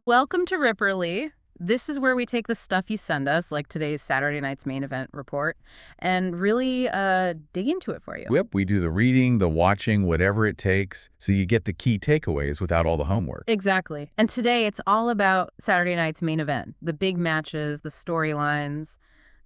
Welcome to Ripperly. This is where we take the stuff you send us, like today's Saturday night's main event report, and really dig into it for you. Yep, we do the reading, the watching, whatever it takes, so you get the key takeaways without all the homework. Exactly. And today it's all about Saturday night's main event, the big matches, the storylines,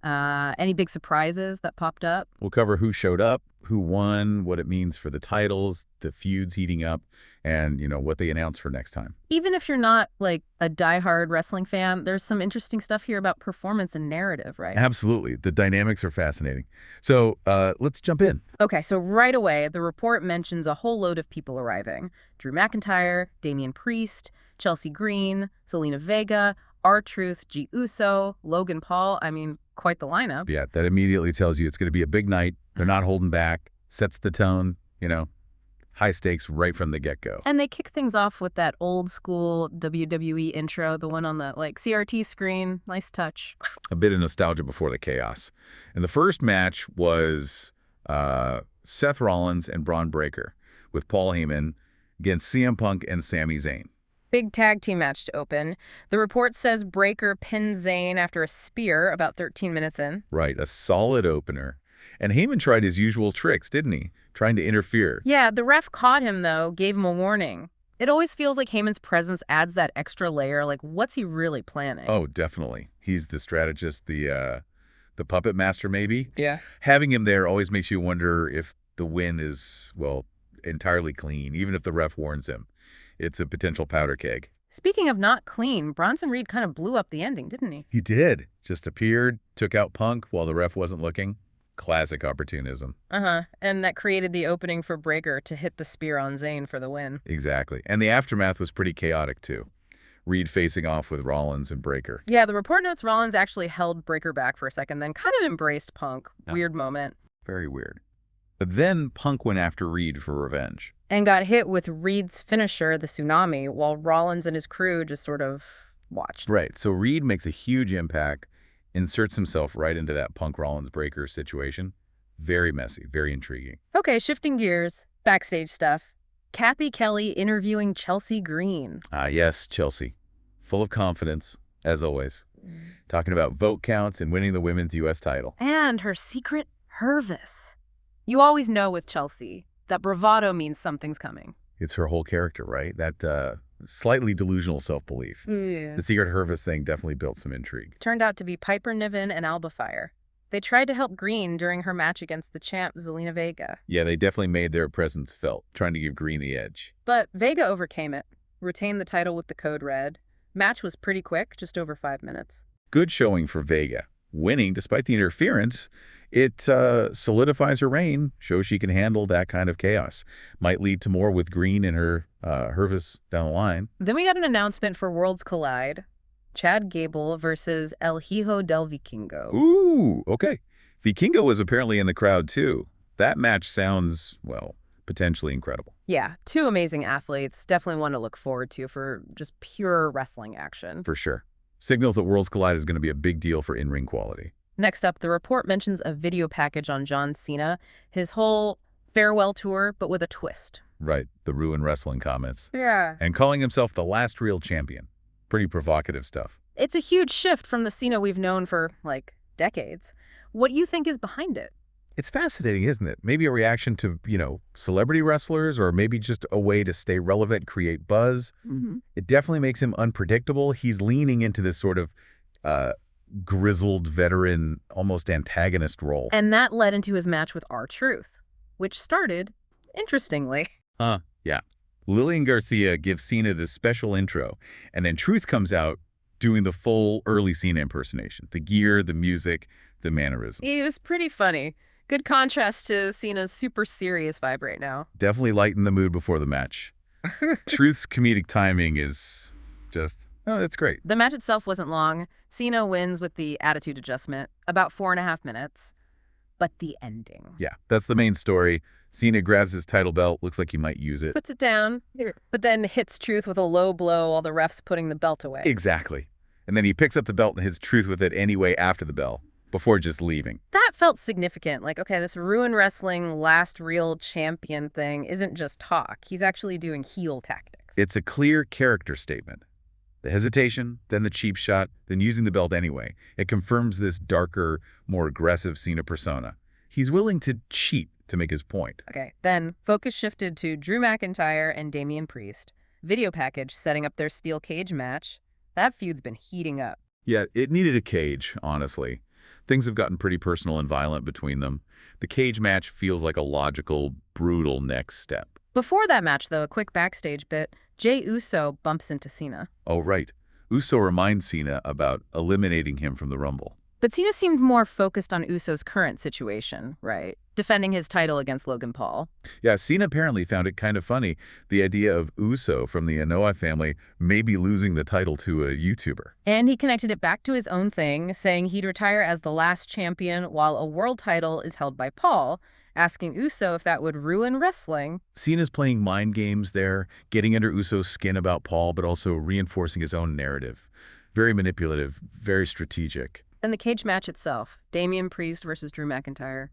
any big surprises that popped up. We'll cover who showed up, who won, what it means for the titles, the feuds heating up, and, what they announce for next time. Even if you're not, like, a diehard wrestling fan, there's some interesting stuff here about performance and narrative, right? Absolutely. The dynamics are fascinating. So let's jump in. Okay, so right away, the report mentions a whole load of people arriving. Drew McIntyre, Damian Priest, Chelsea Green, Zelina Vega, R-Truth, Jey Uso, Logan Paul. I mean, quite the lineup. Yeah, that immediately tells you it's going to be a big night. They're not holding back, sets the tone, high stakes right from the get-go. And they kick things off with that old school WWE intro, the one on the CRT screen. Nice touch. A bit of nostalgia before the chaos. And the first match was Seth Rollins and Bron Breakker with Paul Heyman against CM Punk and Sami Zayn. Big tag team match to open. The report says Breakker pinned Zayn after a spear about 13 minutes in. Right, a solid opener. And Heyman tried his usual tricks, didn't he? Trying to interfere. Yeah, the ref caught him, though, gave him a warning. It always feels like Heyman's presence adds that extra layer. Like, what's he really planning? Oh, definitely. He's the strategist, the puppet master, maybe? Yeah. Having him there always makes you wonder if the win is, entirely clean, even if the ref warns him. It's a potential powder keg. Speaking of not clean, Bronson Reed kind of blew up the ending, didn't he? He did. Just appeared, took out Punk while the ref wasn't looking. Classic opportunism. And that created the opening for Breakker to hit the spear on Zayn for the win. Exactly. And the aftermath was pretty chaotic, too. Reed facing off with Rollins and Breakker. Yeah, the report notes Rollins actually held Breakker back for a second, then kind of embraced Punk. Yeah. Weird moment. Very weird. But then Punk went after Reed for revenge. And got hit with Reed's finisher, the tsunami, while Rollins and his crew just sort of watched. Right. So Reed makes a huge impact, inserts himself right into that Punk-Rollins-Breakker situation. Very messy, very intriguing. Okay, shifting gears. Backstage stuff. Kathy Kelly interviewing Chelsea Green. Yes, Chelsea. Full of confidence, as always. Talking about vote counts and winning the women's U.S. title. And her secret Hervis. You always know with Chelsea that bravado means something's coming. It's her whole character, right? That slightly delusional self-belief. Yeah. The secret Hervis thing definitely built some intrigue. Turned out to be Piper Niven and Alba Fire. They tried to help Green during her match against the champ, Zelina Vega. Yeah, they definitely made their presence felt, trying to give Green the edge. But Vega overcame it, retained the title with the code red. Match was pretty quick, just over 5 minutes. Good showing for Vega. Winning, despite the interference, it solidifies her reign, shows she can handle that kind of chaos. Might lead to more with Green and her Hervis down the line. Then we got an announcement for Worlds Collide. Chad Gable versus El Hijo del Vikingo. Ooh, okay. Vikingo was apparently in the crowd, too. That match sounds, potentially incredible. Yeah, two amazing athletes. Definitely one to look forward to for just pure wrestling action. For sure. Signals that Worlds Collide is going to be a big deal for in-ring quality. Next up, the report mentions a video package on John Cena, his whole farewell tour, but with a twist. Right, the Ruin Wrestling comments. Yeah. And calling himself the last real champion. Pretty provocative stuff. It's a huge shift from the Cena we've known for, decades. What do you think is behind it? It's fascinating, isn't it? Maybe a reaction to, celebrity wrestlers, or maybe just a way to stay relevant, create buzz. Mm-hmm. It definitely makes him unpredictable. He's leaning into this sort of grizzled veteran, almost antagonist role. And that led into his match with R-Truth, which started interestingly. Yeah. Lillian Garcia gives Cena this special intro, and then Truth comes out doing the full early Cena impersonation. The gear, the music, the mannerisms. It was pretty funny. Good contrast to Cena's super serious vibe right now. Definitely lighten the mood before the match. Truth's comedic timing is just, that's great. The match itself wasn't long. Cena wins with the attitude adjustment, about 4.5 minutes. But the ending. Yeah, that's the main story. Cena grabs his title belt, looks like he might use it. Puts it down, but then hits Truth with a low blow while the ref's putting the belt away. Exactly. And then he picks up the belt and hits Truth with it anyway after the bell, before just leaving. That felt significant. Okay, this Ruin Wrestling last real champion thing isn't just talk. He's actually doing heel tactics. It's a clear character statement. The hesitation, then the cheap shot, then using the belt anyway. It confirms this darker, more aggressive Cena persona. He's willing to cheat to make his point. Okay, then focus shifted to Drew McIntyre and Damian Priest. Video package setting up their steel cage match. That feud's been heating up. Yeah, it needed a cage, honestly. Things have gotten pretty personal and violent between them. The cage match feels like a logical, brutal next step. Before that match, though, a quick backstage bit, Jey Uso bumps into Cena. Oh, right. Uso reminds Cena about eliminating him from the Rumble. But Cena seemed more focused on Uso's current situation, right? Defending his title against Logan Paul. Yeah, Cena apparently found it kind of funny, the idea of Uso from the Anoa'i family maybe losing the title to a YouTuber. And he connected it back to his own thing, saying he'd retire as the last champion while a world title is held by Paul, asking Uso if that would ruin wrestling. Cena's playing mind games there, getting under Uso's skin about Paul, but also reinforcing his own narrative. Very manipulative, very strategic. And the cage match itself, Damian Priest versus Drew McIntyre.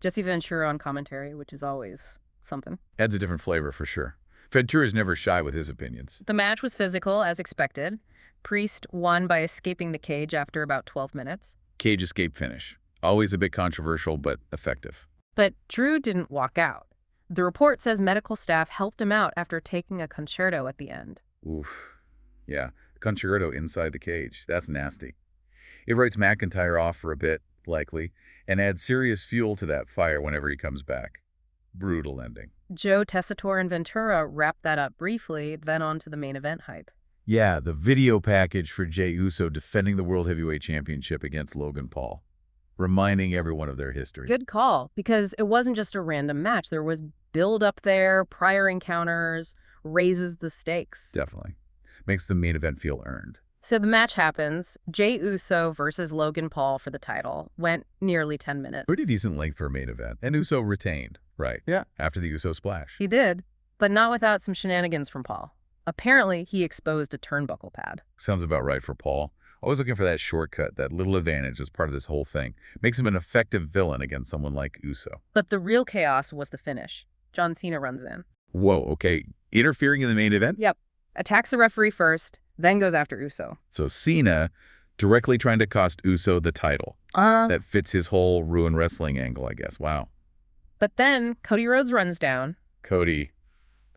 Jesse Ventura on commentary, which is always something. Adds a different flavor for sure. Ventura's never shy with his opinions. The match was physical, as expected. Priest won by escaping the cage after about 12 minutes. Cage escape finish. Always a bit controversial, but effective. But Drew didn't walk out. The report says medical staff helped him out after taking a concerto at the end. Oof. Yeah, concerto inside the cage. That's nasty. It writes McIntyre off for a bit, likely, and adds serious fuel to that fire whenever he comes back. Brutal ending. Joe, Tessitore, and Ventura wrapped that up briefly, then on to the main event hype. Yeah, the video package for Jey Uso defending the World Heavyweight Championship against Logan Paul. Reminding everyone of their history. Good call, because it wasn't just a random match. There was build up there, prior encounters, raises the stakes. Definitely. Makes the main event feel earned. So the match happens. Jey Uso versus Logan Paul for the title. Went nearly 10 minutes. Pretty decent length for a main event. And Uso retained, right? Yeah. After the Uso splash. He did, but not without some shenanigans from Paul. Apparently, he exposed a turnbuckle pad. Sounds about right for Paul. Always looking for that shortcut, that little advantage as part of this whole thing. Makes him an effective villain against someone like Uso. But the real chaos was the finish. John Cena runs in. Whoa, okay. Interfering in the main event? Yep. Attacks the referee first, then goes after Uso. So Cena directly trying to cost Uso the title. That fits his whole ruin wrestling angle, I guess. Wow. But then Cody Rhodes runs down. Cody.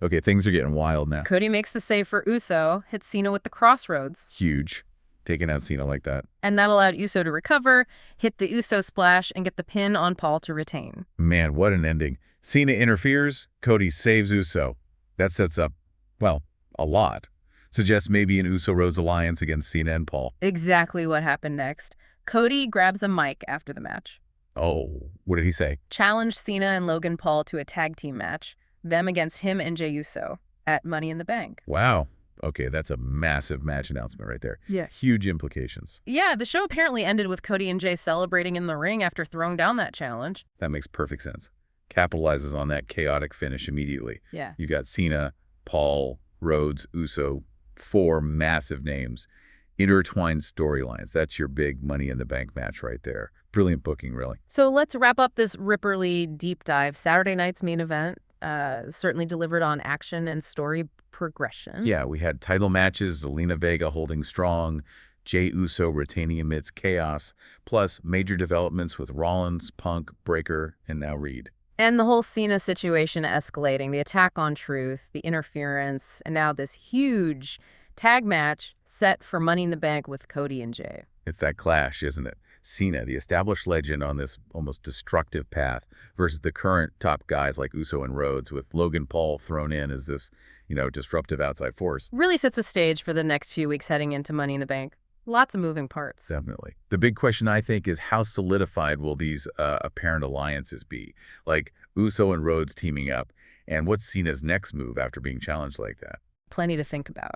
Okay, things are getting wild now. Cody makes the save for Uso, hits Cena with the crossroads. Huge. Taking out Cena like that. And that allowed Uso to recover, hit the Uso splash, and get the pin on Paul to retain. Man, what an ending. Cena interferes, Cody saves Uso. That sets up, well, a lot. Suggests maybe an Uso-Rhodes alliance against Cena and Paul. Exactly what happened next. Cody grabs a mic after the match. Oh, what did he say? Challenged Cena and Logan Paul to a tag team match. Them against him and Jey Uso at Money in the Bank. Wow. Okay, that's a massive match announcement right there. Yeah. Huge implications. Yeah, the show apparently ended with Cody and Jey celebrating in the ring after throwing down that challenge. That makes perfect sense. Capitalizes on that chaotic finish immediately. Yeah. You got Cena, Paul, Rhodes, Uso, 4 massive names. Intertwined storylines. That's your big Money in the Bank match right there. Brilliant booking, really. So let's wrap up this Ripperly deep dive. Saturday night's main event certainly delivered on action and story progression. Yeah, we had title matches, Zelina Vega holding strong, Jey Uso retaining amidst chaos, plus major developments with Rollins, Punk, Breakker, and now Reed. And the whole Cena situation escalating, the attack on Truth, the interference, and now this huge tag match set for Money in the Bank with Cody and Jey. It's that clash, isn't it? Cena, the established legend on this almost destructive path, versus the current top guys like Uso and Rhodes, with Logan Paul thrown in as this, disruptive outside force. Really sets the stage for the next few weeks heading into Money in the Bank. Lots of moving parts. Definitely. The big question, I think, is how solidified will these apparent alliances be? Like Uso and Rhodes teaming up, and what's Cena's next move after being challenged like that? Plenty to think about.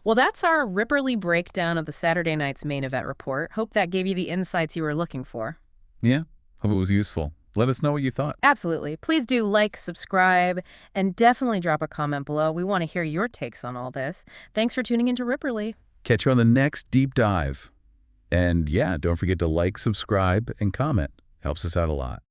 Well, that's our Ripperly breakdown of the Saturday night's main event report. Hope that gave you the insights you were looking for. Yeah, hope it was useful. Let us know what you thought. Absolutely. Please do like, subscribe, and definitely drop a comment below. We want to hear your takes on all this. Thanks for tuning into Ripperly. Catch you on the next deep dive. And yeah, don't forget to like, subscribe, and comment. Helps us out a lot.